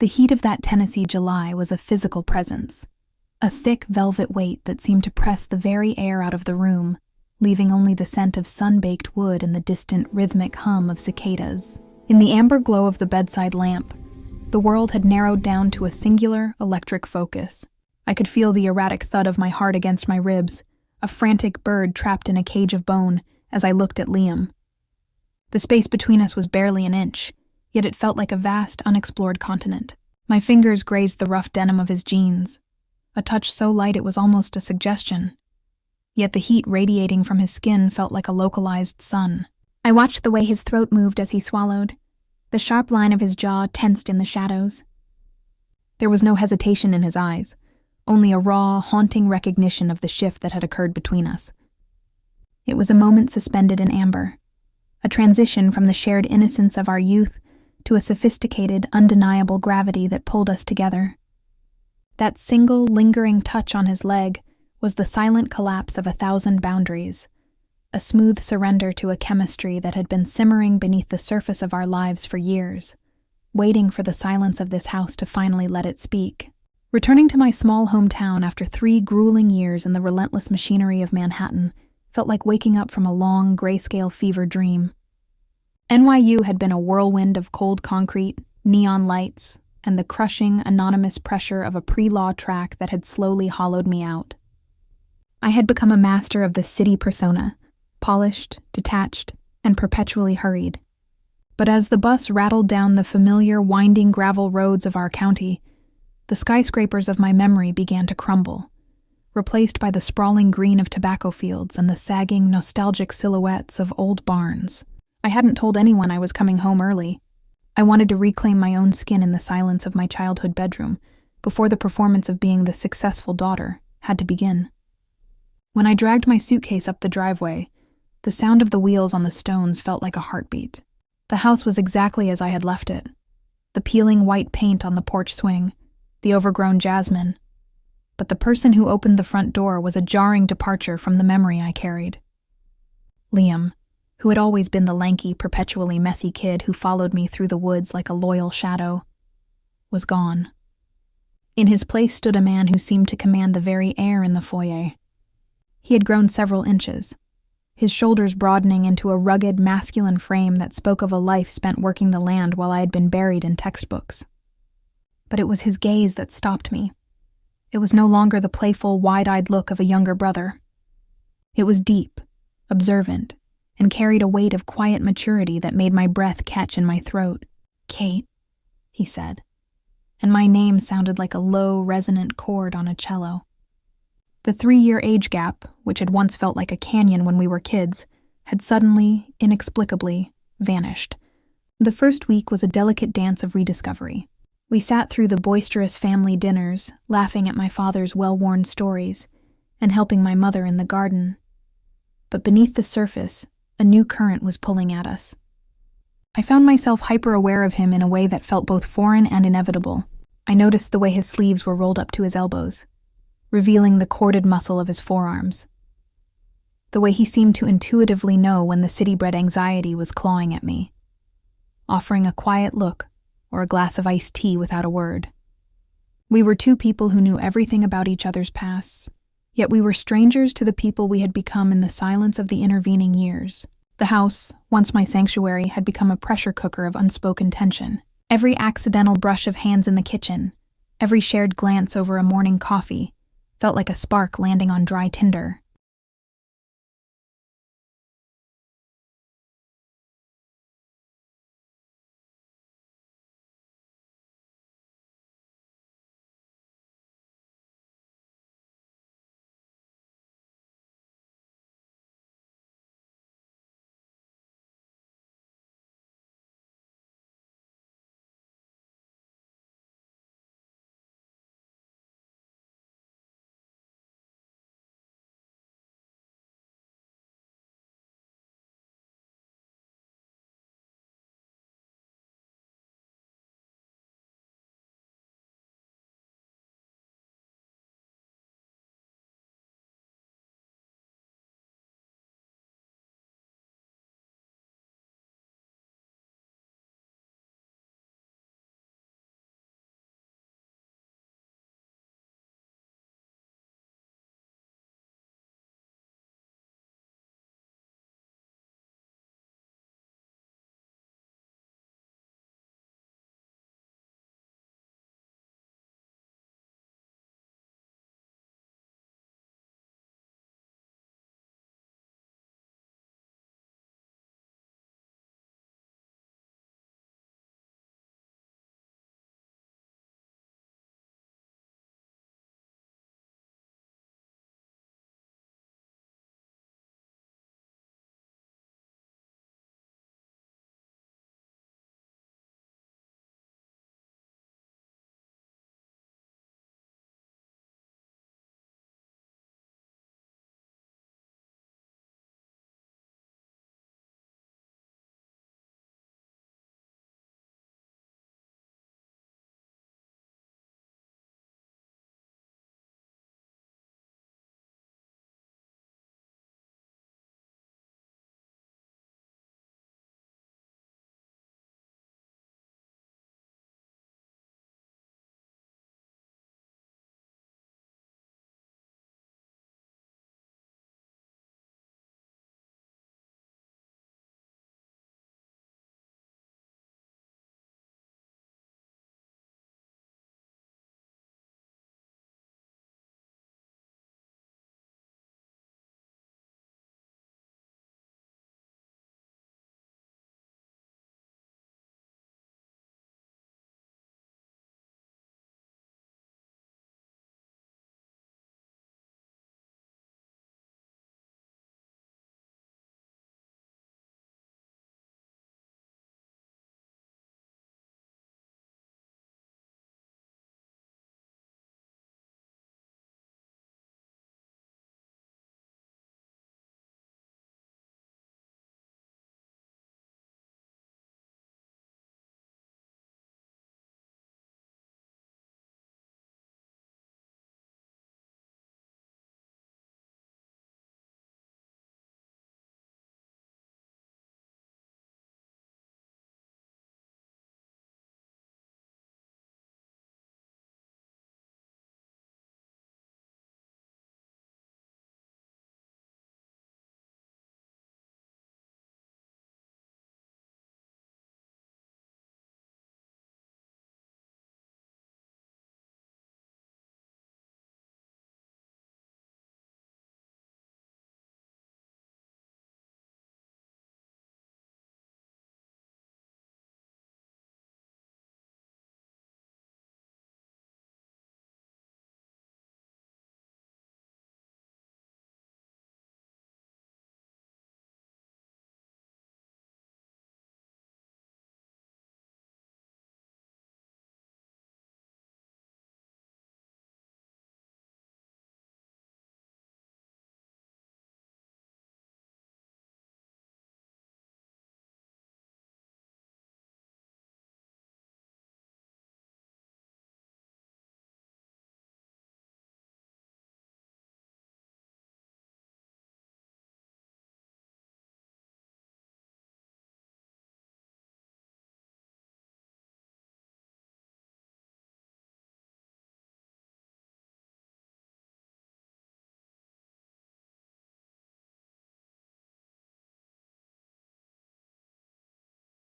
The heat of that Tennessee July was a physical presence, a thick velvet weight that seemed to press the very air out of the room, leaving only the scent of sun-baked wood and the distant rhythmic hum of cicadas. In the amber glow of the bedside lamp, the world had narrowed down to a singular electric focus. I could feel the erratic thud of my heart against my ribs, a frantic bird trapped in a cage of bone, as I looked at Liam. The space between us was barely an inch, yet it felt like a vast, unexplored continent. My fingers grazed the rough denim of his jeans, a touch so light it was almost a suggestion. Yet the heat radiating from his skin felt like a localized sun. I watched the way his throat moved as he swallowed. The sharp line of his jaw tensed in the shadows. There was no hesitation in his eyes, only a raw, haunting recognition of the shift that had occurred between us. It was a moment suspended in amber, a transition from the shared innocence of our youth to a sophisticated, undeniable gravity that pulled us together. That single, lingering touch on his leg was the silent collapse of 1,000 boundaries, a smooth surrender to a chemistry that had been simmering beneath the surface of our lives for years, waiting for the silence of this house to finally let it speak. Returning to my small hometown after 3 grueling years in the relentless machinery of Manhattan felt like waking up from a long, grayscale fever dream. NYU had been a whirlwind of cold concrete, neon lights, and the crushing, anonymous pressure of a pre-law track that had slowly hollowed me out. I had become a master of the city persona, polished, detached, and perpetually hurried. But as the bus rattled down the familiar, winding gravel roads of our county, the skyscrapers of my memory began to crumble, replaced by the sprawling green of tobacco fields and the sagging, nostalgic silhouettes of old barns. I hadn't told anyone I was coming home early. I wanted to reclaim my own skin in the silence of my childhood bedroom before the performance of being the successful daughter had to begin. When I dragged my suitcase up the driveway, the sound of the wheels on the stones felt like a heartbeat. The house was exactly as I had left it. The peeling white paint on the porch swing, the overgrown jasmine. But the person who opened the front door was a jarring departure from the memory I carried. Liam, who had always been the lanky, perpetually messy kid who followed me through the woods like a loyal shadow, was gone. In his place stood a man who seemed to command the very air in the foyer. He had grown several inches, his shoulders broadening into a rugged, masculine frame that spoke of a life spent working the land while I had been buried in textbooks. But it was his gaze that stopped me. It was no longer the playful, wide-eyed look of a younger brother. It was deep, observant, and carried a weight of quiet maturity that made my breath catch in my throat. "Kate," he said, and my name sounded like a low, resonant chord on a cello. The 3-year age gap, which had once felt like a canyon when we were kids, had suddenly, inexplicably, vanished. The first week was a delicate dance of rediscovery. We sat through the boisterous family dinners, laughing at my father's well-worn stories, and helping my mother in the garden. But beneath the surface, a new current was pulling at us. I found myself hyper-aware of him in a way that felt both foreign and inevitable. I noticed the way his sleeves were rolled up to his elbows, revealing the corded muscle of his forearms. The way he seemed to intuitively know when the city-bred anxiety was clawing at me, offering a quiet look or a glass of iced tea without a word. We were 2 people who knew everything about each other's pasts, yet we were strangers to the people we had become in the silence of the intervening years. The house, once my sanctuary, had become a pressure cooker of unspoken tension. Every accidental brush of hands in the kitchen, every shared glance over a morning coffee, felt like a spark landing on dry tinder.